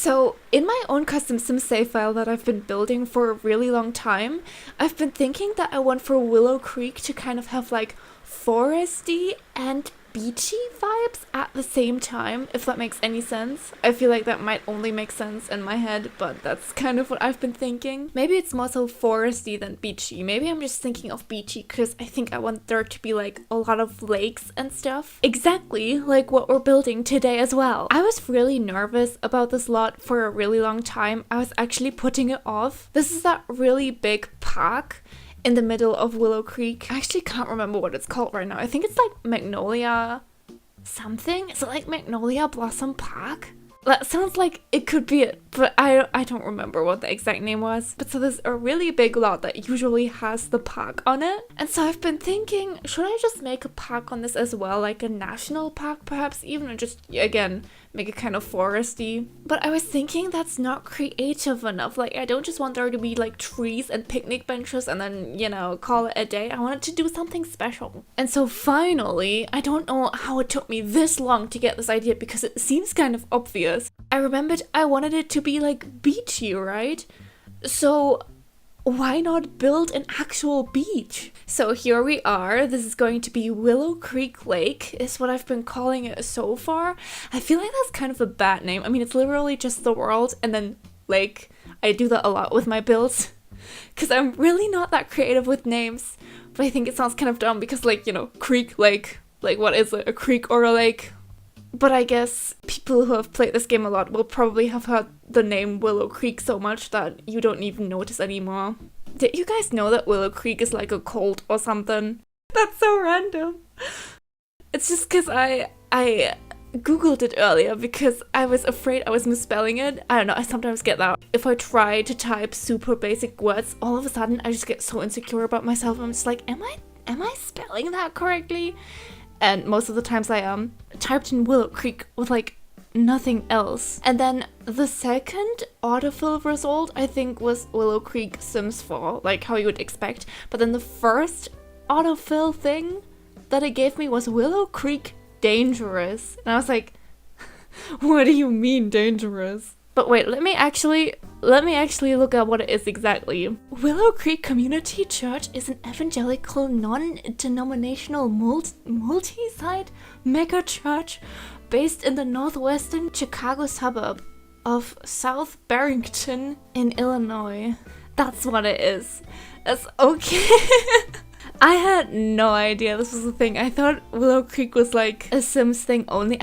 So in my own custom sim save file that I've been building for a really long time, I've been thinking that I want for Willow Creek to kind of have like foresty and beachy vibes at the same time, if that makes any sense. I feel like that might only make sense in my head, but that's kind of what I've been thinking. Maybe it's more so foresty than beachy. Maybe I'm just thinking of beachy because I think I want there to be like a lot of lakes and stuff. Exactly like what we're building today as well. I was really nervous about this lot for a really long time. I was actually putting it off. This is that really big park in the middle of Willow Creek. I actually can't remember what it's called right now. I think it's like Magnolia something. Is it like Magnolia Blossom Park? That sounds like it could be it, but I don't remember what the exact name was. But so there's a really big lot that usually has the park on it. And so I've been thinking, should I just make a park on this as well? Like a national park perhaps even, or just, again, make it kind of foresty. But I was thinking that's not creative enough. Like I don't just want there to be like trees and picnic benches and then, you know, call it a day. I wanted to do something special. And so finally, I don't know how it took me this long to get this idea because it seems kind of obvious. I remembered I wanted it to be like beachy, right? So why not build an actual beach? So here we are. This is going to be Willow Creek Lake is what I've been calling it so far. I feel like that's kind of a bad name. I mean, it's literally just the world and then lake. I do that a lot with my builds because I'm really not that creative with names. But I think it sounds kind of dumb because, like, you know, creek, lake. Like, what is it? A creek or a lake? But I guess people who have played this game a lot will probably have heard the name Willow Creek so much that you don't even notice anymore. Did you guys know that Willow Creek is like a cult or something? That's so random. It's just because I googled it earlier because I was afraid I was misspelling it. I don't know, I sometimes get that. If I try to type super basic words, all of a sudden I just get so insecure about myself. I'm just like, am I spelling that correctly? And most of the times I typed in Willow Creek with like nothing else. And then the second autofill result I think was Willow Creek Sims 4, like how you would expect. But then the first autofill thing that it gave me was Willow Creek Dangerous. And I was like, what do you mean dangerous? But wait, let me actually look at what it is exactly. Willow Creek Community Church is an evangelical, non-denominational, multi-site mega church based in the northwestern Chicago suburb of South Barrington in Illinois. That's what it is. That's okay. I had no idea this was a thing. I thought Willow Creek was like a Sims thing only.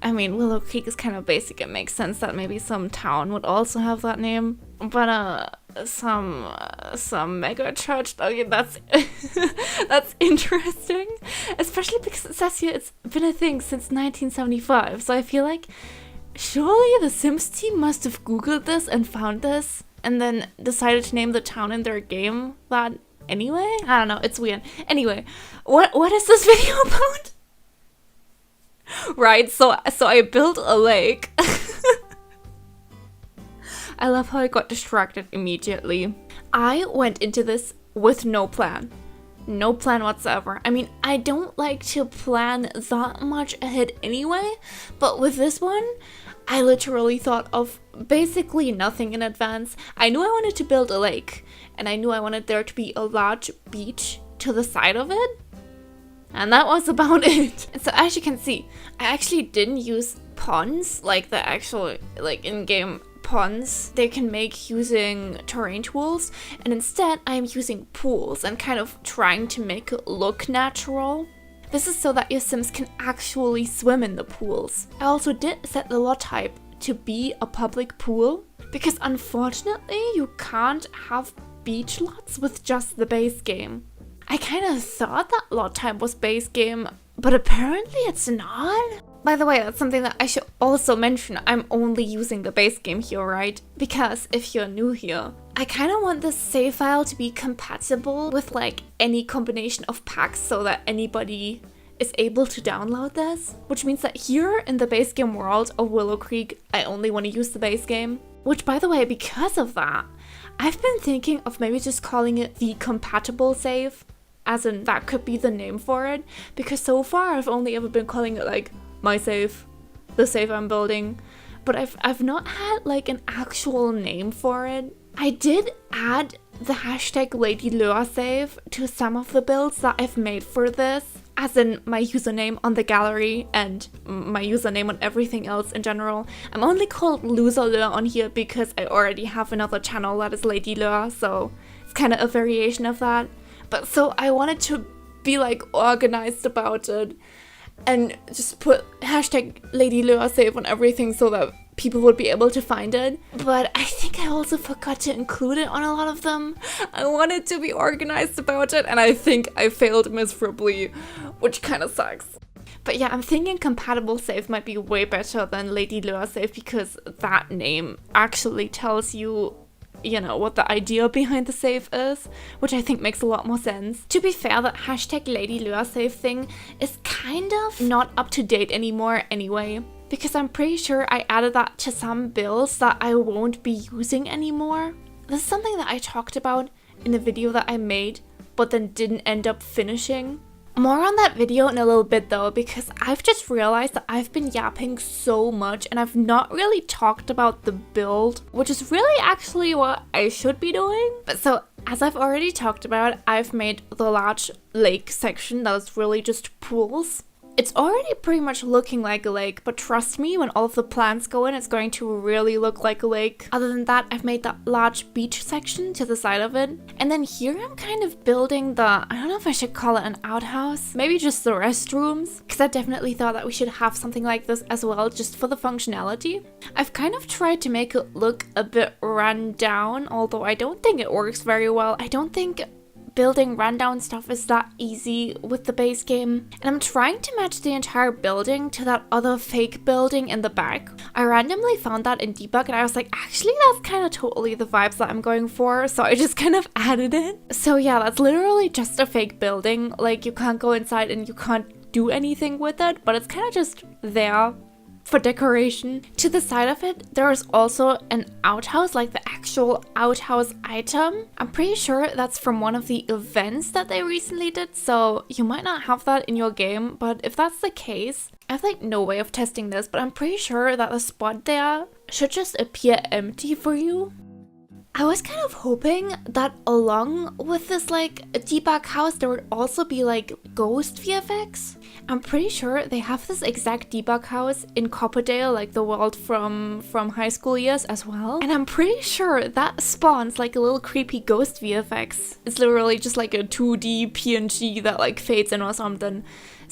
I mean, Willow Creek is kind of basic. It makes sense that maybe some town would also have that name. But some mega church, okay, that's that's interesting. Especially because it says here it's been a thing since 1975. So I feel like surely the Sims team must have Googled this and found this and then decided to name the town in their game that anyway. I don't know, it's weird. Anyway, what is this video about? Right, so I built a lake. I love how I got distracted immediately. I went into this with no plan. No plan whatsoever. I mean, I don't like to plan that much ahead anyway, but with this one, I literally thought of basically nothing in advance. I knew I wanted to build a lake, and I knew I wanted there to be a large beach to the side of it. And that was about it. And so as you can see, I actually didn't use ponds, like the actual, like in-game ponds they can make using terrain tools. And instead, I'm using pools and kind of trying to make it look natural. This is so that your Sims can actually swim in the pools. I also did set the lot type to be a public pool, because unfortunately, you can't have beach lots with just the base game. I kind of thought that lot type was base game, but apparently it's not. By the way, that's something that I should also mention. I'm only using the base game here, right? Because if you're new here, I kind of want this save file to be compatible with like any combination of packs so that anybody is able to download this. Which means that here in the base game world of Willow Creek, I only want to use the base game. Which, by the way, because of that, I've been thinking of maybe just calling it the compatible save. As in, that could be the name for it. Because so far, I've only ever been calling it like my save, the save I'm building. but I've not had like an actual name for it. I did add the hashtag LadyLoea save to some of the builds that I've made for this, as in my username on the gallery and my username on everything else in general. I'm only called LadyLoea on here because I already have another channel that is LadyLoea, so it's kind of a variation of that. But so I wanted to be like organized about it and just put hashtag LadyLoea save on everything so that people would be able to find it. But I think I also forgot to include it on a lot of them. I wanted to be organized about it and I think I failed miserably, which kind of sucks. But yeah, I'm thinking compatible save might be way better than LadyLoea save because that name actually tells you, you know, what the idea behind the save is, which I think makes a lot more sense. To be fair, that hashtag LadyLoea save thing is kind of not up to date anymore anyway, because I'm pretty sure I added that to some builds that I won't be using anymore. This is something that I talked about in a video that I made, but then didn't end up finishing. More on that video in a little bit though, because I've just realized that I've been yapping so much and I've not really talked about the build, which is really actually what I should be doing. But so, as I've already talked about, I've made the large lake section that is really just pools. It's already pretty much looking like a lake, but trust me, when all of the plants go in, it's going to really look like a lake. Other than that, I've made that large beach section to the side of it. And then here I'm kind of building the, I don't know if I should call it an outhouse, maybe just the restrooms, because I definitely thought that we should have something like this as well, just for the functionality. I've kind of tried to make it look a bit run down, although I don't think it works very well. I don't think building rundown stuff is that easy with the base game, and I'm trying to match the entire building to that other fake building in the back. I randomly found that in debug and I was like, actually that's kind of totally the vibes that I'm going for, so I just kind of added it. So yeah, that's literally just a fake building. Like, you can't go inside and you can't do anything with it, but it's kind of just there for decoration. To the side of it, there is also an outhouse, like the actual outhouse item. I'm pretty sure that's from one of the events that they recently did, so you might not have that in your game, but if that's the case, I have like no way of testing this, but I'm pretty sure that the spot there should just appear empty for you. I was kind of hoping that along with this like debug house, there would also be like ghost VFX. I'm pretty sure they have this exact debug house in Copperdale, like the world from high school years as well. And I'm pretty sure that spawns like a little creepy ghost VFX. It's literally just like a 2D PNG that like fades in or something.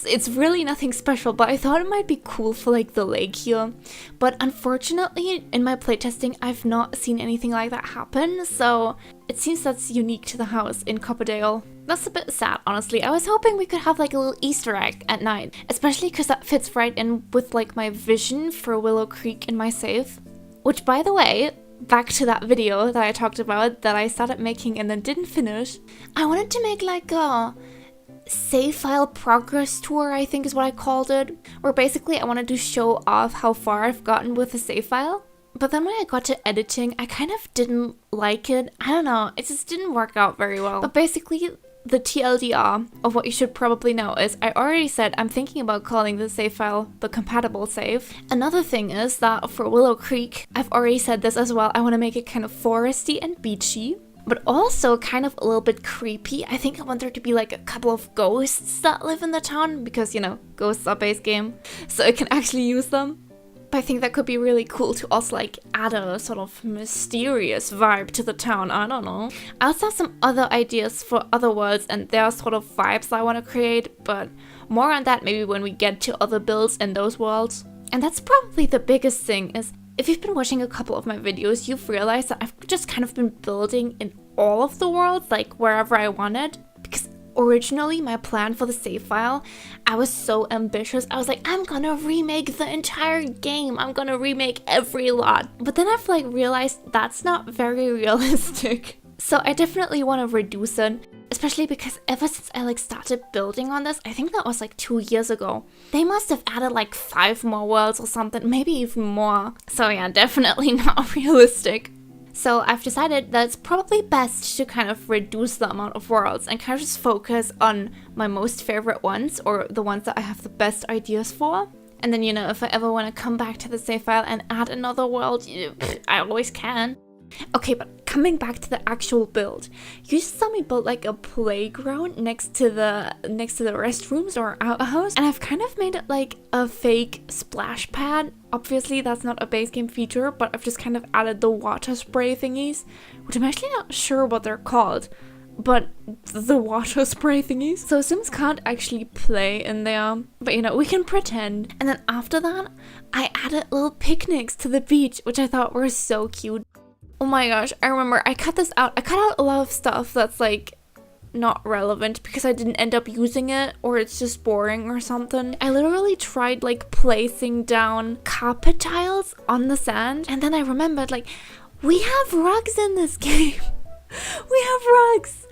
It's really nothing special, but I thought it might be cool for like the lake here. But unfortunately, in my playtesting, I've not seen anything like that happen, so it seems that's unique to the house in Copperdale. That's a bit sad, honestly. I was hoping we could have like a little Easter egg at night, especially because that fits right in with like my vision for Willow Creek in my save. Which, by the way, back to that video that I talked about that I started making and then didn't finish, I wanted to make like a save file progress tour, I think is what I called it, where basically I wanted to show off how far I've gotten with the save file. But then when I got to editing, I kind of didn't like it. I don't know, it just didn't work out very well. But basically, the TLDR of what you should probably know is I already said I'm thinking about calling the save file the compatible save. Another thing is that for Willow Creek, I've already said this as well, I want to make it kind of foresty and beachy, but also kind of a little bit creepy. I think I want there to be like a couple of ghosts that live in the town because, you know, ghosts are base game, so I can actually use them. But I think that could be really cool to also like add a sort of mysterious vibe to the town, I don't know. I also have some other ideas for other worlds and their sort of vibes I want to create, but more on that maybe when we get to other builds in those worlds. And that's probably the biggest thing is, if you've been watching a couple of my videos, you've realized that I've just kind of been building in all of the worlds, like wherever I wanted. Because originally my plan for the save file, I was so ambitious. I was like, I'm gonna remake the entire game. I'm gonna remake every lot. But then I've like realized that's not very realistic. So I definitely want to reduce it. Especially because ever since I like started building on this, I think that was like 2 years ago, they must have added like 5 more worlds or something, maybe even more. So yeah, definitely not realistic. So I've decided that it's probably best to kind of reduce the amount of worlds and kind of just focus on my most favorite ones, or the ones that I have the best ideas for. And then, you know, if I ever want to come back to the save file and add another world, I always can. Okay, but coming back to the actual build, you just saw me build like a playground next to the restrooms or outhouse, and I've kind of made it like a fake splash pad. Obviously that's not a base game feature, but I've just kind of added the water spray thingies, which I'm actually not sure what they're called, but the water spray thingies. So Sims can't actually play in there, but you know, we can pretend. And then after that, I added little picnics to the beach, which I thought were so cute. Oh my gosh, I remember I cut this out. I cut out a lot of stuff that's like not relevant because I didn't end up using it, or it's just boring or something. I literally tried like placing down carpet tiles on the sand, and then I remembered like, we have rugs in this game. We have rugs.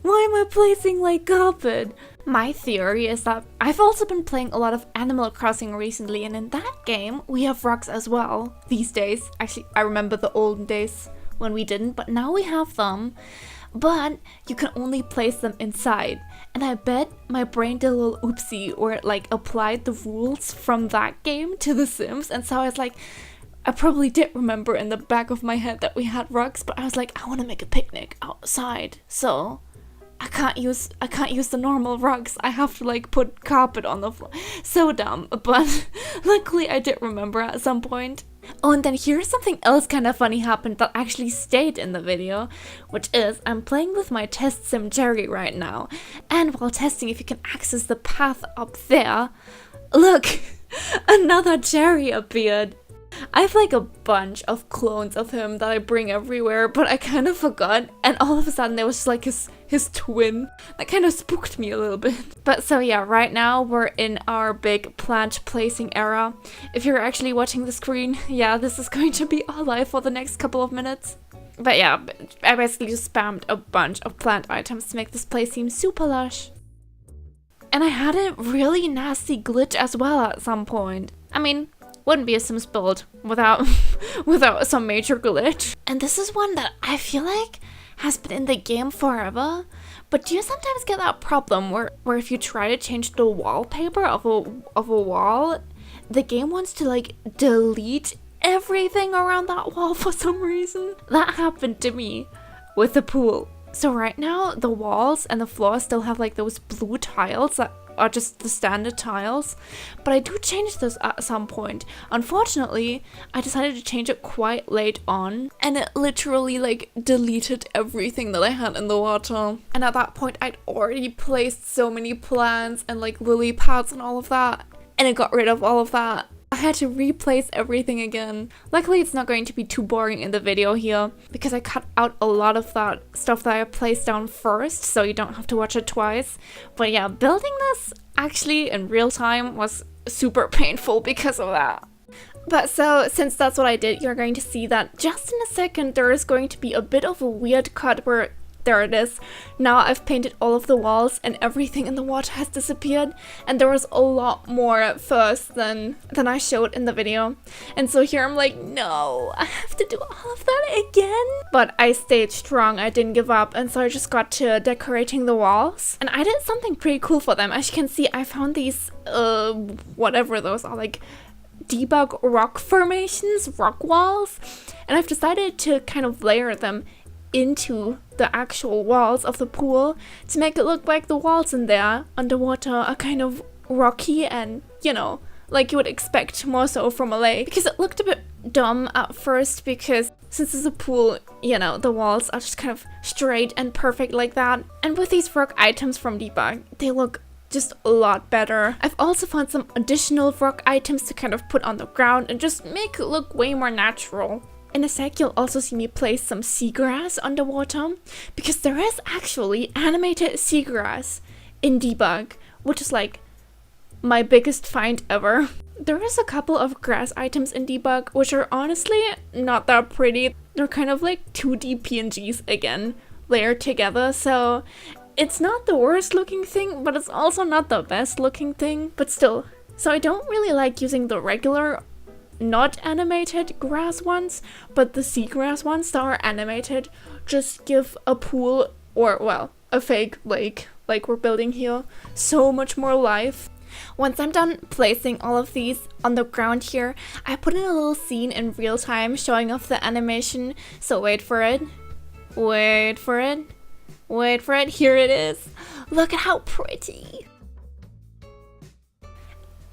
Why am I placing like carpet? My theory is that I've also been playing a lot of Animal Crossing recently, and in that game we have rugs as well these days. Actually, I remember the olden days when we didn't, but now we have them. But you can only place them inside. And I bet my brain did a little oopsie, or it like applied the rules from that game to The Sims, and so I was like, I probably did remember in the back of my head that we had rugs, but I was like, I want to make a picnic outside, so I can't use the normal rugs. I have to like put carpet on the floor. So dumb, but luckily I did remember at some point. Oh, and then here's something else kind of funny happened that actually stayed in the video, which is I'm playing with my test sim Jerry right now, and while testing, if you can access the path up there, look, another Jerry appeared. I have like a bunch of clones of him that I bring everywhere, but I kind of forgot, and all of a sudden there was just like his twin. That kind of spooked me a little bit. But so yeah, right now we're in our big plant placing era. If you're actually watching the screen, yeah, this is going to be our life for the next couple of minutes. But yeah, I basically just spammed a bunch of plant items to make this place seem super lush. And I had a really nasty glitch as well at some point. I mean, wouldn't be a Sims build without some major glitch. And this is one that I feel like has been in the game forever, but do you sometimes get that problem where if you try to change the wallpaper of a wall, the game wants to like delete everything around that wall for some reason? That happened to me with the pool. So right now the walls and the floor still have like those blue tiles that are just the standard tiles, but I do change this at some point. Unfortunately, I decided to change it quite late on, and it literally like deleted everything that I had in the water. And at that point, I'd already placed so many plants and like lily pads and all of that, and it got rid of all of that. I had to replace everything again. Luckily, it's not going to be too boring in the video here, because I cut out a lot of that stuff that I placed down first, so you don't have to watch it twice. But yeah, building this actually in real time was super painful because of that. But so, since that's what I did, you're going to see that just in a second there is going to be a bit of a weird cut where there it is. Now I've painted all of the walls and everything in the water has disappeared, and there was a lot more at first than I showed in the video. And so here I'm like, no, I have to do all of that again. But I stayed strong, I didn't give up, and so I just got to decorating the walls. And I did something pretty cool for them. As you can see, I found these, whatever those are, like debug rock formations, rock walls. And I've decided to kind of layer them into the actual walls of the pool to make it look like the walls in there underwater are kind of rocky and, you know, like you would expect more so from a lake. Because it looked a bit dumb at first, because since it's a pool, you know, the walls are just kind of straight and perfect like that. And with these rock items from Debug, they look just a lot better. I've also found some additional rock items to kind of put on the ground and just make it look way more natural. In a sec, you'll also see me place some seagrass underwater, because there is actually animated seagrass in Debug, which is like my biggest find ever. There is a couple of grass items in Debug which are honestly not that pretty. They're kind of like 2D PNGs again, layered together, so it's not the worst looking thing, but it's also not the best looking thing, but still. So I don't really like using the regular not animated grass ones, but the seagrass ones that are animated just give a pool, or well, a fake lake like we're building here, so much more life. Once I'm done placing all of these on the ground here, I put in a little scene in real time showing off the animation. So wait for it. Wait for it. Wait for it. Here it is. Look at how pretty.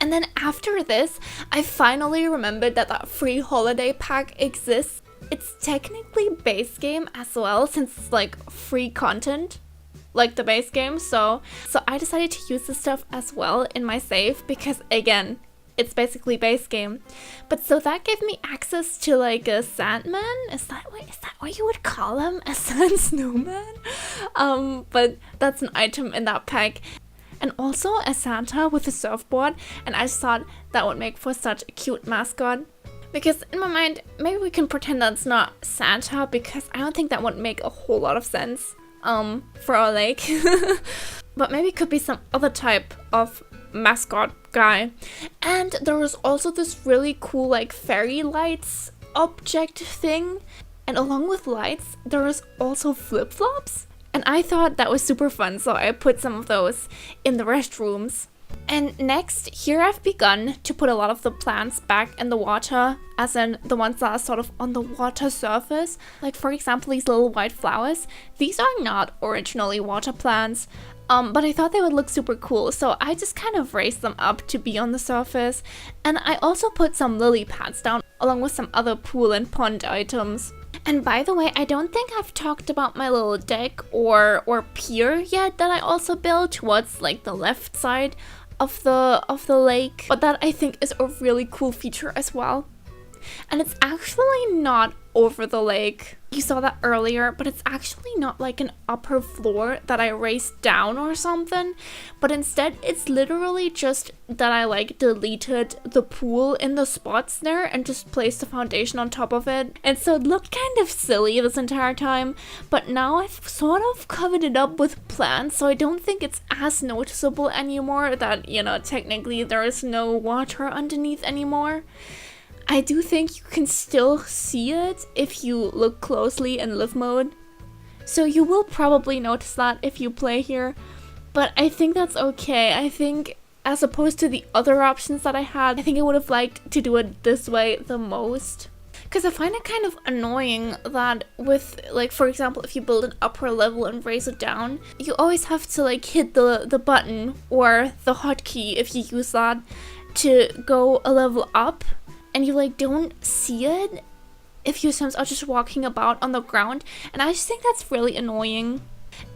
And then after this, I finally remembered that that free holiday pack exists. It's technically base game as well, since it's like free content, like the base game. So I decided to use this stuff as well in my save because, again, it's basically base game. But so that gave me access to like a sandman. Is that what you would call him? A sand snowman? But that's an item in that pack. And also a Santa with a surfboard, and I just thought that would make for such a cute mascot. Because in my mind, maybe we can pretend that's not Santa, because I don't think that would make a whole lot of sense for our lake. But maybe it could be some other type of mascot guy. And there was also this really cool like fairy lights object thing. And along with lights, there was also flip-flops. And I thought that was super fun, so I put some of those in the restrooms. And next, here I've begun to put a lot of the plants back in the water, as in the ones that are sort of on the water surface. Like for example, these little white flowers. These are not originally water plants, but I thought they would look super cool, so I just kind of raised them up to be on the surface. And I also put some lily pads down, along with some other pool and pond items. And by the way, I don't think I've talked about my little deck or pier yet that I also built towards like the left side of the lake. But that I think is a really cool feature as well. And it's actually not over the lake. You saw that earlier, but it's actually not like an upper floor that I raised down or something, but instead it's literally just that I like deleted the pool in the spots there and just placed the foundation on top of it. And so it looked kind of silly this entire time, but now I've sort of covered it up with plants, so I don't think it's as noticeable anymore that, you know, technically there is no water underneath anymore. I do think you can still see it if you look closely in live mode. So you will probably notice that if you play here. But I think that's okay. I think as opposed to the other options that I had, I think I would have liked to do it this way the most. Because I find it kind of annoying that with, like, for example, if you build an upper level and raise it down, you always have to like hit the button or the hotkey if you use that to go a level up. And you like don't see it if your Sims are just walking about on the ground, and I just think that's really annoying.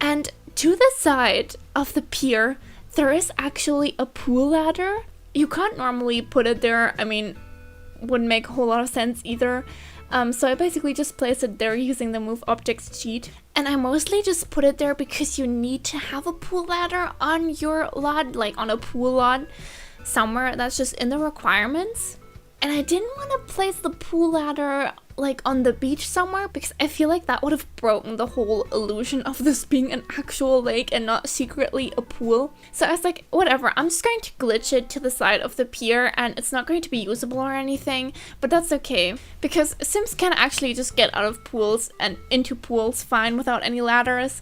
And to the side of the pier, there is actually a pool ladder. You can't normally put it there. I mean, wouldn't make a whole lot of sense either. So I basically just placed it there using the move objects cheat. And I mostly just put it there because you need to have a pool ladder on your lot, like on a pool lot somewhere. That's just in the requirements. And I didn't want to place the pool ladder like on the beach somewhere because I feel like that would have broken the whole illusion of this being an actual lake and not secretly a pool. So I was like, whatever, I'm just going to glitch it to the side of the pier and it's not going to be usable or anything, but that's okay because Sims can actually just get out of pools and into pools fine without any ladders.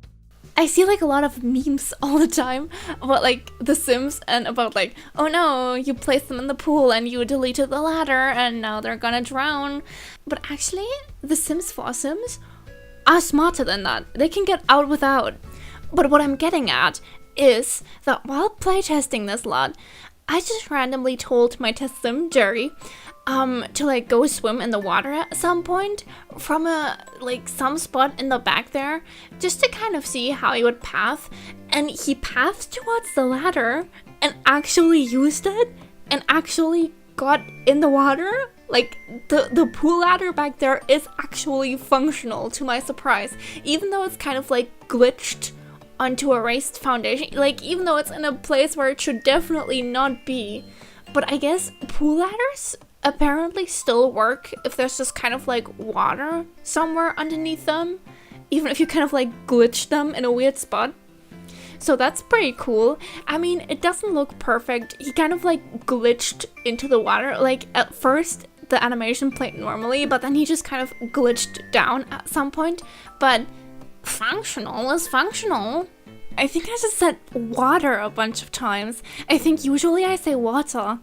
I see like a lot of memes all the time about like The Sims and about like, oh no, you placed them in the pool and you deleted the ladder and now they're gonna drown. But actually, The Sims 4 Sims are smarter than that. They can get out without. But what I'm getting at is that while playtesting this lot, I just randomly told my test sim, Jerry, to like go swim in the water at some point from some spot in the back there just to kind of see how he would path, and he pathed towards the ladder and actually used it and actually got in the water. Like the pool ladder back there is actually functional to my surprise, even though it's kind of like glitched onto a raised foundation, like even though it's in a place where it should definitely not be. But I guess pool ladders apparently still work if there's just kind of like water somewhere underneath them, even if you kind of like glitch them in a weird spot. So that's pretty cool. I mean, it doesn't look perfect. He kind of like glitched into the water. Like at first the animation played normally, but then he just kind of glitched down at some point. But functional is functional. I think I just said water a bunch of times. I think usually I say water.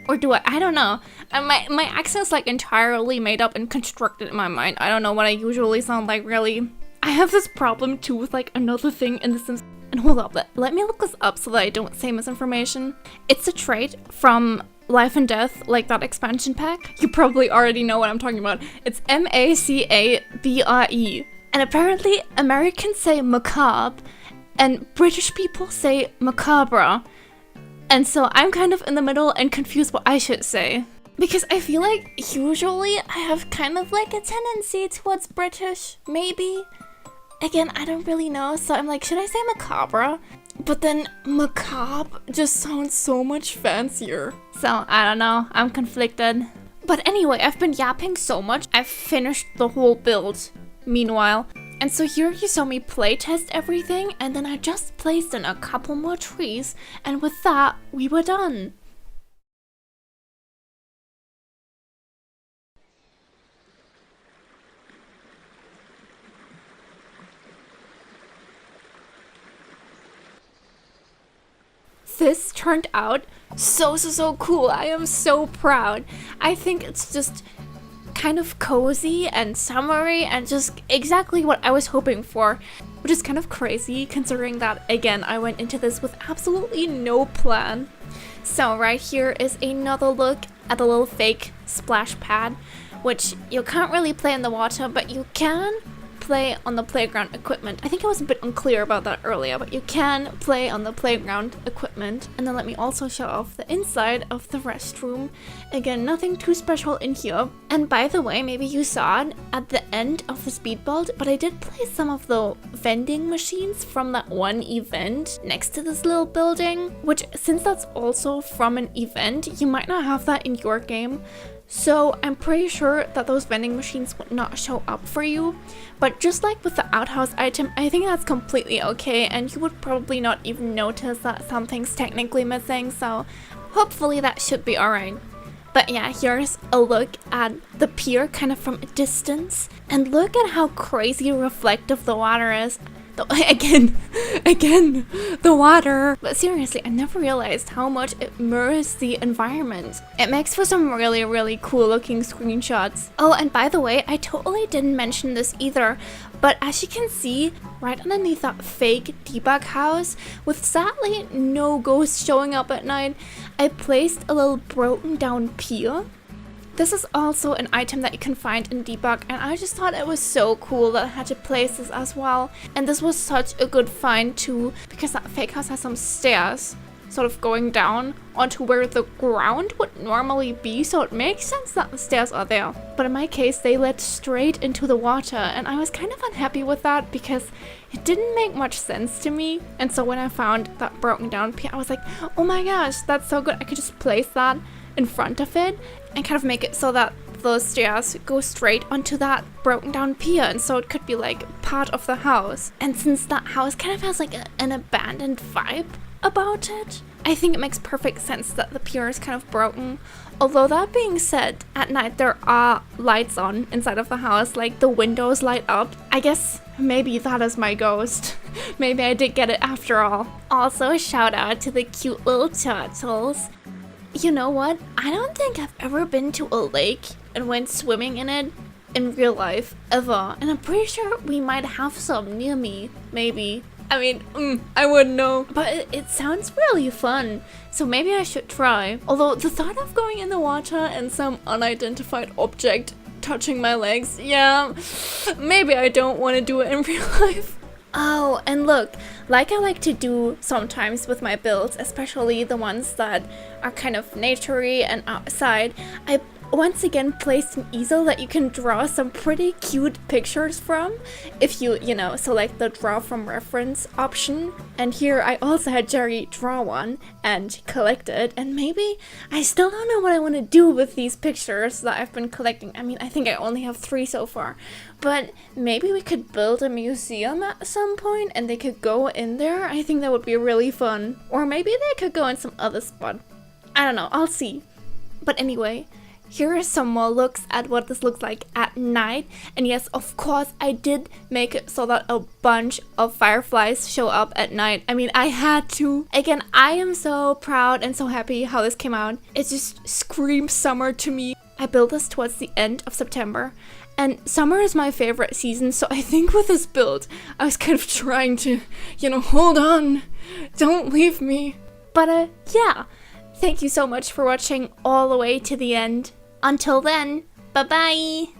Or do I? I don't know. My accent's like entirely made up and constructed in my mind. I don't know what I usually sound like, really. I have this problem too with like another thing in The Sims. And hold up, let me look this up so that I don't say misinformation. It's a trait from Life and Death, like that expansion pack. You probably already know what I'm talking about. It's macabre. And apparently Americans say macabre and British people say macabre. And so I'm kind of in the middle and confused what I should say. Because I feel like usually I have kind of like a tendency towards British, maybe. Again, I don't really know, so I'm like, should I say macabre? But then macabre just sounds so much fancier. So I don't know, I'm conflicted. But anyway, I've been yapping so much, I've finished the whole build meanwhile. And so here you saw me playtest everything, and then I just placed in a couple more trees, and with that, we were done. This turned out so cool. I am so proud. I think it's just kind of cozy and summery and just exactly what I was hoping for, which is kind of crazy considering that, again, I went into this with absolutely no plan. So right here is another look at the little fake splash pad, which you can't really play in the water, but you can play on the playground equipment. I think I was a bit unclear about that earlier, but you can play on the playground equipment. And then let me also show off the inside of the restroom. Again, nothing too special in here. And by the way, maybe you saw it at the end of the speed build, but I did place some of the vending machines from that one event next to this little building, which, since that's also from an event, you might not have that in your game. So I'm pretty sure that those vending machines would not show up for you, but just like with the outhouse item, I think that's completely okay, and you would probably not even notice that something's technically missing, so hopefully that should be alright. But yeah, here's a look at the pier kind of from a distance, and look at how crazy reflective the water is. Again, the water. But seriously, I never realized how much it mirrors the environment. It makes for some really cool looking screenshots. Oh, and by the way, I totally didn't mention this either, but as you can see, right underneath that fake debug house, with sadly no ghosts showing up at night, I placed a little broken down pier. This is also an item that you can find in debug, and I just thought it was so cool that I had to place this as well. And this was such a good find too, because that fake house has some stairs sort of going down onto where the ground would normally be, so it makes sense that the stairs are there. But in my case, they led straight into the water, and I was kind of unhappy with that because it didn't make much sense to me. And so when I found that broken down pier, I was like, oh my gosh, that's so good. I could just place that in front of it and kind of make it so that the stairs go straight onto that broken down pier, and so it could be like part of the house. And since that house kind of has like an abandoned vibe about it, I think it makes perfect sense that the pier is kind of broken. Although that being said, at night there are lights on inside of the house, like the windows light up. I guess maybe that is my ghost. Maybe I did get it after all. Also, a shout out to the cute little turtles. You know what? I don't think I've ever been to a lake and went swimming in it in real life, ever. And I'm pretty sure we might have some near me, maybe. I mean, I wouldn't know. But it sounds really fun, so maybe I should try. Although the thought of going in the water and some unidentified object touching my legs, yeah, maybe I don't want to do it in real life. Oh, and look, like I like to do sometimes with my builds, especially the ones that are kind of naturey and outside, I once again placed an easel that you can draw some pretty cute pictures from if you know, select the draw from reference option. And here I also had Jerry draw one and collect it, and maybe I still don't know what I want to do with these pictures that I've been collecting. I mean, I think I only have 3 so far, but maybe we could build a museum at some point and they could go in there. I think that would be really fun. Or maybe they could go in some other spot. I don't know, I'll see. But anyway, Here are some more looks at what this looks like at night. And yes, of course, I did make it so that a bunch of fireflies show up at night. I mean, I had to. Again, I am so proud and so happy how this came out. It just screams summer to me. I built this towards the end of September. And summer is my favorite season, so I think with this build, I was kind of trying to, hold on, don't leave me. But yeah, thank you so much for watching all the way to the end. Until then, bye-bye!